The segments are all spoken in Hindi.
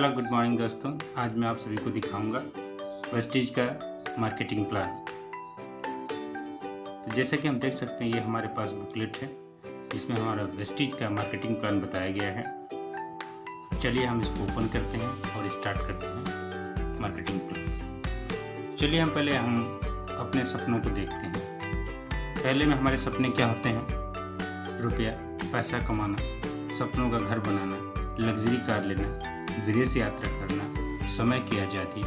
हेलो गुड मॉर्निंग दोस्तों। आज मैं आप सभी को दिखाऊंगा वेस्टीज का मार्केटिंग प्लान। तो जैसा कि हम देख सकते हैं, ये हमारे पास बुकलेट है जिसमें हमारा वेस्टीज का मार्केटिंग प्लान बताया गया है। चलिए हम इसको ओपन करते हैं और स्टार्ट करते हैं मार्केटिंग प्लान। चलिए हम अपने सपनों को देखते हैं। पहले में हमारे सपने क्या होते हैं? रुपया, पैसा कमाना, सपनों का घर बनाना, लग्जरी कार लेना, विदेश यात्रा करना, समय की आज़ादी,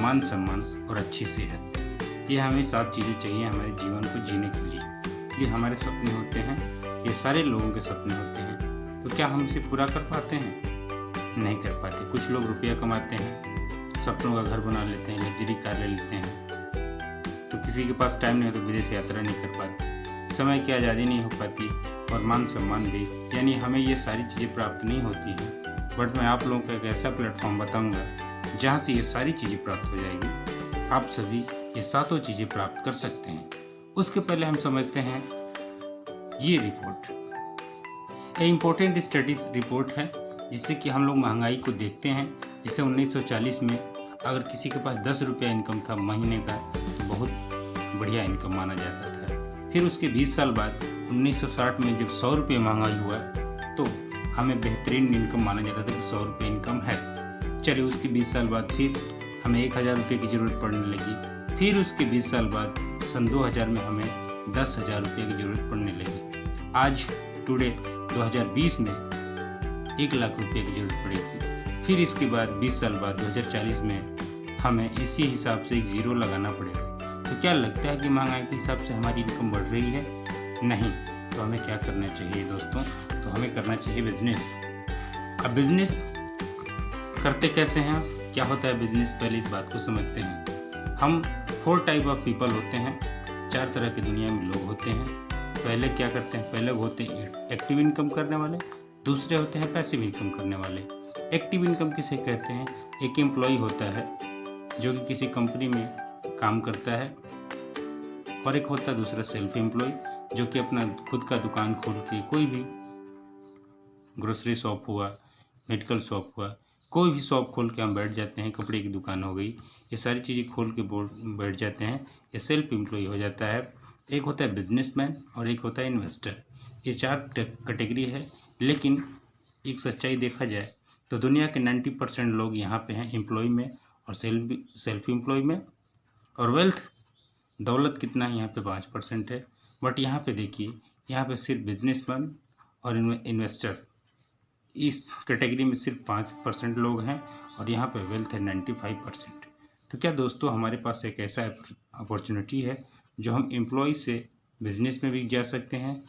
मान सम्मान और अच्छी सेहत। ये हमें 7 चीज़ें चाहिए हमारे जीवन को जीने के लिए। ये हमारे सपने होते हैं, ये सारे लोगों के सपने होते हैं। तो क्या हम इसे पूरा कर पाते हैं? नहीं कर पाते। कुछ लोग रुपया कमाते हैं, सपनों का घर बना लेते हैं, लग्जरी कार ले लेते हैं। तो किसी के पास टाइम नहीं हो तो विदेश यात्रा नहीं कर पाते, समय की आज़ादी नहीं हो पाती और मान सम्मान भी, यानी हमें ये सारी चीज़ें प्राप्त नहीं होती हैं। बट मैं आप लोगों को एक ऐसा प्लेटफॉर्म बताऊंगा जहां से ये सारी चीज़ें प्राप्त हो जाएगी। आप सभी ये 7 चीज़ें प्राप्त कर सकते हैं। उसके पहले हम समझते हैं ये रिपोर्ट। ये इम्पोर्टेंट स्टडीज रिपोर्ट है जिससे कि हम लोग महंगाई को देखते हैं। जैसे 1940 में अगर किसी के पास 10 रुपया इनकम था महीने का तो बहुत बढ़िया इनकम माना जाता था। फिर उसके 20 साल बाद 1960 में जब 100 रुपये महंगाई हुआ तो हमें बेहतरीन इनकम माना जाता था कि 100 रुपये इनकम है। चलिए उसके 20 साल बाद फिर हमें 1000 रुपये की ज़रूरत पड़ने लगी। फिर उसके 20 साल बाद सन 2000 में हमें 10,000 रुपये की ज़रूरत पड़ने लगी। आज टुडे 2020 में 1 लाख रुपये की ज़रूरत पड़ेगी। फिर इसके बाद 20 साल बाद 2040 में हमें इसी हिसाब से एक ज़ीरो लगाना पड़ेगा। तो क्या लगता है कि महंगाई के हिसाब से हमारी इनकम बढ़ रही है? नहीं। तो हमें क्या करना चाहिए दोस्तों? तो हमें करना चाहिए बिजनेस। अब बिजनेस करते कैसे हैं? क्या होता है बिजनेस? पहले इस बात को समझते हैं। हम 4 टाइप ऑफ पीपल होते हैं। 4 तरह की दुनिया में लोग होते हैं। पहले क्या करते हैं? पहले होते हैं एक्टिव इनकम करने वाले, दूसरे होते हैं पैसिव इनकम करने वाले। एक्टिव इनकम किसे कहते हैं? एक एम्प्लॉय होता है जो कि किसी कंपनी में काम करता है, और एक होता है दूसरा सेल्फ एम्प्लॉय जो कि अपना खुद का दुकान खोल के, कोई भी ग्रोसरी शॉप हुआ, मेडिकल शॉप हुआ, कोई भी शॉप खोल के हम बैठ जाते हैं। कपड़े की दुकान हो गई, ये सारी चीज़ें खोल के बैठ जाते हैं। ये सेल्फ एम्प्लॉय हो जाता है। एक होता है बिजनेसमैन और एक होता है इन्वेस्टर। ये 4 कैटेगरी है। लेकिन एक सच्चाई देखा जाए तो दुनिया के 90% लोग यहाँ पे हैं एम्प्लॉय में और सेल्फ एम्प्लॉय में। और वेल्थ, दौलत कितना है यहाँ पे? 5% है। बट यहाँ पे देखिए, यहाँ पे सिर्फ बिजनेसमैन और इन्वेस्टर, इस कैटेगरी में सिर्फ 5% लोग हैं और यहाँ पे वेल्थ है 95%। तो क्या दोस्तों हमारे पास एक ऐसा अपॉर्चुनिटी है जो हम एम्प्लॉय से बिजनेस में भी जा सकते हैं,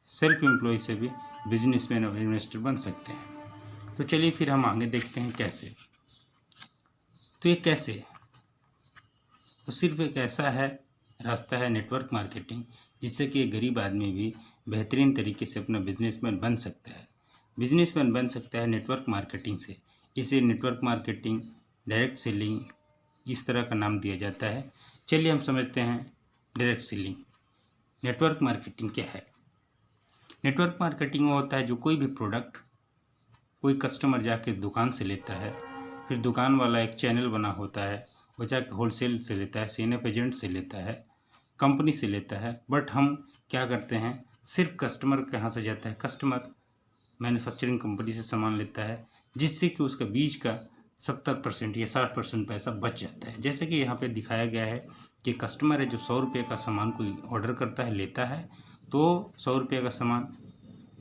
सेल्फ एम्प्लॉय से भी बिजनेसमैन और इन्वेस्टर बन सकते हैं। तो चलिए फिर हम आगे देखते हैं कैसे। तो ये कैसे? तो सिर्फ एक ऐसा है रास्ता है नेटवर्क मार्केटिंग, जिससे कि एक गरीब आदमी भी बेहतरीन तरीके से अपना बिजनेसमैन बन सकता है। बिजनेसमैन बन सकता है नेटवर्क मार्केटिंग से। इसे नेटवर्क मार्केटिंग, डायरेक्ट सेलिंग, इस तरह का नाम दिया जाता है। चलिए हम समझते हैं डायरेक्ट सेलिंग। नेटवर्क मार्केटिंग क्या है? नेटवर्क मार्केटिंग वो होता है जो कोई भी प्रोडक्ट कोई कस्टमर जाके दुकान से लेता है, फिर दुकान वाला एक चैनल बना होता है, वो जाके होलसेल से लेता है, सीएनएफ एजेंट से लेता है, कंपनी से लेता है। बट हम क्या करते हैं? सिर्फ कस्टमर के यहाँ से जाता है। कस्टमर मैन्युफैक्चरिंग कंपनी से सामान लेता है, जिससे कि उसका बीच का 70% या 60% पैसा बच जाता है। जैसे कि यहाँ पे दिखाया गया है कि कस्टमर है जो 100 रुपये का सामान कोई ऑर्डर करता है, लेता है, तो 100 रुपये का सामान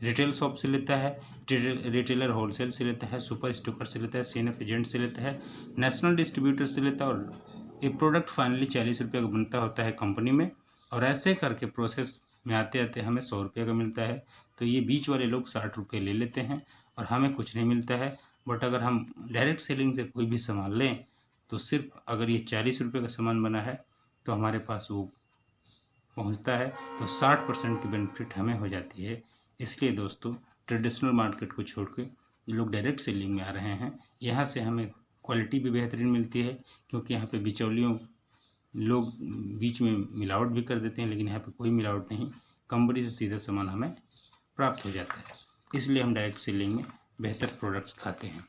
रिटेल शॉप से लेता है, रिटेलर होलसेल से लेता है, सुपर स्टोकर से लेता है, सीएनएफ एजेंट से लेता है, नेशनल डिस्ट्रीब्यूटर से लेता है, और ये प्रोडक्ट फाइनली 40 रुपये का बनता होता है कंपनी में। और ऐसे करके प्रोसेस में आते आते हमें 100 रुपये का मिलता है। तो ये बीच वाले लोग 60 रुपये ले लेते हैं और हमें कुछ नहीं मिलता है। बट अगर हम डायरेक्ट सेलिंग से कोई भी सामान लें तो सिर्फ अगर ये 40 रुपये का सामान बना है तो हमारे पास वो पहुंचता है, तो 60% की बेनिफिट हमें हो जाती है। इसलिए दोस्तों ट्रेडिशनल मार्केट को छोड़ के लोग डायरेक्ट सेलिंग में आ रहे हैं। यहाँ से हमें क्वालिटी भी बेहतरीन मिलती है, क्योंकि यहाँ पे बिचौलियों लोग बीच में मिलावट भी कर देते हैं, लेकिन यहाँ पे कोई मिलावट नहीं, कंपनी से सीधा सामान हमें प्राप्त हो जाता है। इसलिए हम डायरेक्ट सेलिंग में बेहतर प्रोडक्ट्स खाते हैं।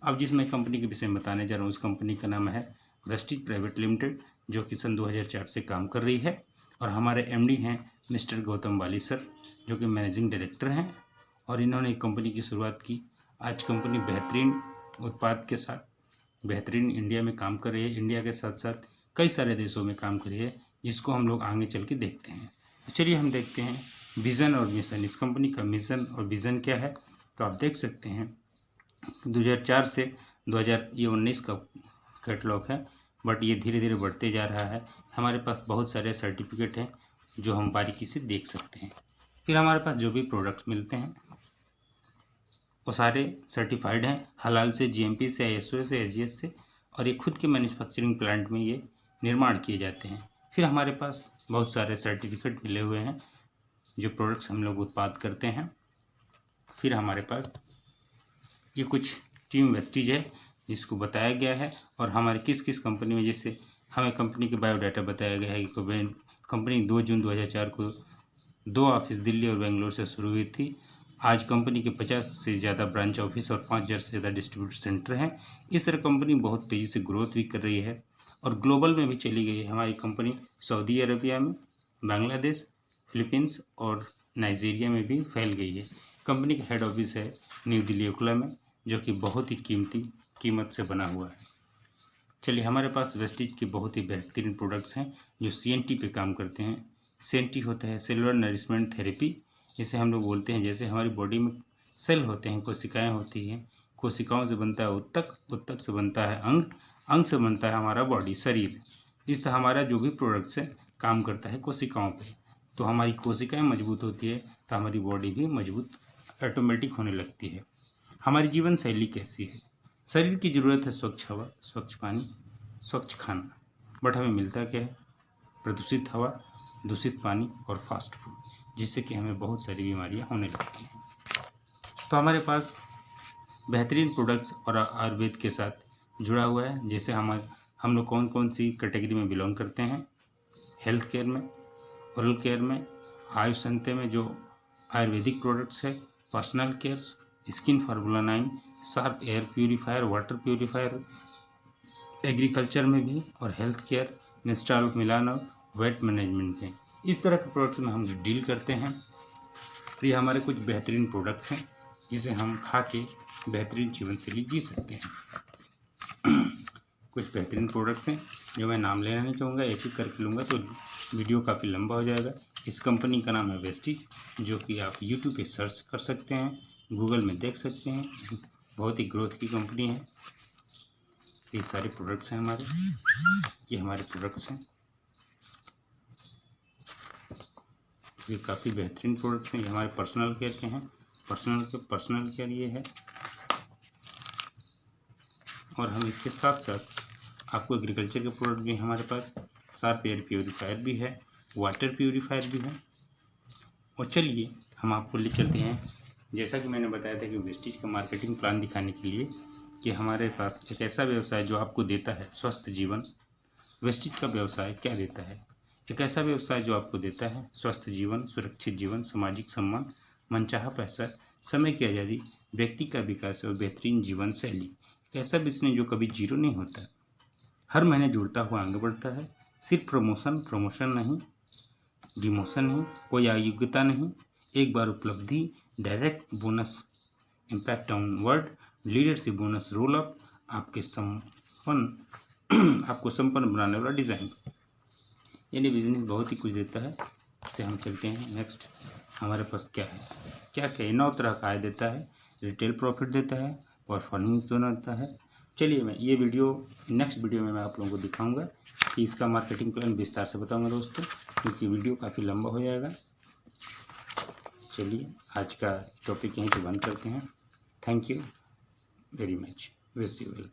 अब जिस मैं कंपनी के विषय में बताने जा रहा हूँ उस कंपनी का नाम है वेस्टीज प्राइवेट लिमिटेड, जो कि सन 2004 से काम कर रही है। और हमारे एमडी हैं मिस्टर गौतम वाली सर, जो कि मैनेजिंग डायरेक्टर हैं। और इन्होंने एक कंपनी की शुरुआत की। आज कंपनी बेहतरीन उत्पाद के साथ बेहतरीन इंडिया में काम कर रही है। इंडिया के साथ साथ कई सारे देशों में काम कर रही है, जिसको हम लोग आगे चल के देखते हैं। तो चलिए हम देखते हैं विज़न और मिशन। इस कंपनी का मिशन और विज़न क्या है, तो आप देख सकते हैं 2004 से 2019 का कैटलॉग है, बट ये धीरे धीरे बढ़ते जा रहा है। हमारे पास बहुत सारे सर्टिफिकेट हैं जो हम बारीकी से देख सकते हैं। फिर हमारे पास जो भी प्रोडक्ट्स मिलते हैं वो सारे सर्टिफाइड हैं, हलाल से, जीएमपी से, आईएसओ से, एसजीएस से, और ये खुद के मैन्युफैक्चरिंग प्लांट में ये निर्माण किए जाते हैं। फिर हमारे पास बहुत सारे सर्टिफिकेट मिले हुए हैं जो प्रोडक्ट्स हम लोग उत्पाद करते हैं। फिर हमारे पास ये कुछ टीम वेस्टीज है जिसको बताया गया है, और हमारे किस किस कंपनी में, जैसे हमें कंपनी के बायोडाटा बताया गया है कि कंपनी 2 जून 2004 को 2 ऑफिस दिल्ली और बेंगलोर से शुरू हुई थी। आज कंपनी के 50 से ज़्यादा ब्रांच ऑफिस और 5000 से ज़्यादा डिस्ट्रीब्यूटर सेंटर हैं। इस तरह कंपनी बहुत तेज़ी से ग्रोथ भी कर रही है और ग्लोबल में भी चली गई है। हमारी कंपनी सऊदी अरबिया में, बांग्लादेश, फिलीपींस और नाइजीरिया में भी फैल गई है। कंपनी का हेड ऑफिस है न्यू दिल्ली ओखला में, जो कि बहुत ही कीमत से बना हुआ है। चलिए, हमारे पास वेस्टीज के बहुत ही बेहतरीन प्रोडक्ट्स हैं जो सीएनटी पे काम करते हैं। सीएनटी होता है सेलुलर नरिशमेंट थेरेपी, इसे हम लोग बोलते हैं। जैसे हमारी बॉडी में सेल होते हैं, कोशिकाएं होती हैं, कोशिकाओं से बनता है उत्तक, उत्तक से बनता है अंग, अंग से बनता है हमारा बॉडी, शरीर। इस तरह हमारा जो भी प्रोडक्ट्स है काम करता है कोशिकाओं पे। तो हमारी कोशिकाएं मजबूत होती है तो हमारी बॉडी भी मजबूत ऑटोमेटिक होने लगती है। हमारी जीवन शैली कैसी है? शरीर की ज़रूरत है स्वच्छ हवा, स्वच्छ पानी, स्वच्छ खाना, बट हमें मिलता क्या है? प्रदूषित हवा, दूषित पानी और फास्ट फूड, जिससे कि हमें बहुत सारी बीमारियां होने लगती हैं। तो हमारे पास बेहतरीन प्रोडक्ट्स और आयुर्वेद के साथ जुड़ा हुआ है। जैसे हम लोग कौन कौन सी कैटेगरी में बिलोंग करते हैं? हेल्थ केयर में, ओरल केयर में, आयुष अंत्य में जो आयुर्वेदिक प्रोडक्ट्स है, personal care, skin formula 9, sharp air purifier, water purifier, agriculture में भी, और हेल्थ केयर, इंस्टॉल मिलान और वेट मैनेजमेंट में। इस तरह के प्रोडक्ट्स में हम डील करते हैं। ये हमारे कुछ बेहतरीन प्रोडक्ट्स हैं जिसे हम खा के बेहतरीन जीवन शैली जी सकते हैं। कुछ बेहतरीन प्रोडक्ट्स हैं जो मैं नाम लेना नहीं चाहूँगा, एक एक करके लूँगा तो वीडियो काफ़ी लंबा हो जाएगा। इस कंपनी का नाम है वेस्टीज, जो कि आप यूट्यूब पे सर्च कर सकते हैं, गूगल में देख सकते हैं। बहुत ही ग्रोथ की कंपनी है। ये सारे प्रोडक्ट्स हैं हमारे, ये हमारे प्रोडक्ट्स हैं। ये काफ़ी बेहतरीन प्रोडक्ट्स हैं। ये हमारे पर्सनल केयर के हैं। पर्सनल केयर ये है। और हम इसके साथ साथ आपको एग्रीकल्चर के प्रोडक्ट भी हमारे पास, शार्प एयर प्यूरीफायर भी है, वाटर प्यूरीफायर भी है। और चलिए हम आपको ले चलते हैं, जैसा कि मैंने बताया था कि वेस्टीज का मार्केटिंग प्लान दिखाने के लिए, कि हमारे पास एक ऐसा व्यवसाय जो आपको देता है स्वस्थ जीवन। वेस्टीज का व्यवसाय क्या देता है? एक ऐसा व्यवसाय जो आपको देता है स्वस्थ जीवन, सुरक्षित जीवन, सामाजिक सम्मान, मनचाहा पैसा, समय की आज़ादी, व्यक्ति का विकास और बेहतरीन जीवन शैली। एक ऐसा बिजनेस जो कभी जीरो नहीं होता, हर महीने जुड़ता हुआ आगे बढ़ता है। सिर्फ प्रमोशन नहीं, डिमोशन नहीं, कोई अयोग्यता नहीं, एक बार उपलब्धि, direct bonus, impact downward, leadership bonus, roll up, आपको संपन्न बनाने वाला डिज़ाइन। यानी बिजनेस बहुत ही कुछ देता है। इससे हम चलते हैं नेक्स्ट। हमारे पास क्या है? 9 तरह का आय देता है। रिटेल प्रॉफिट देता है और फर्निंग्स दोनों देता है। चलिए, मैं ये नेक्स्ट वीडियो में मैं आप लोगों को दिखाऊंगा कि इसका मार्केटिंग प्लान विस्तार से बताऊंगा दोस्तों, क्योंकि वीडियो काफ़ी लंबा हो जाएगा। चलिए, आज का टॉपिक यहीं पे बंद करते हैं। Thank you very much. Wish you well.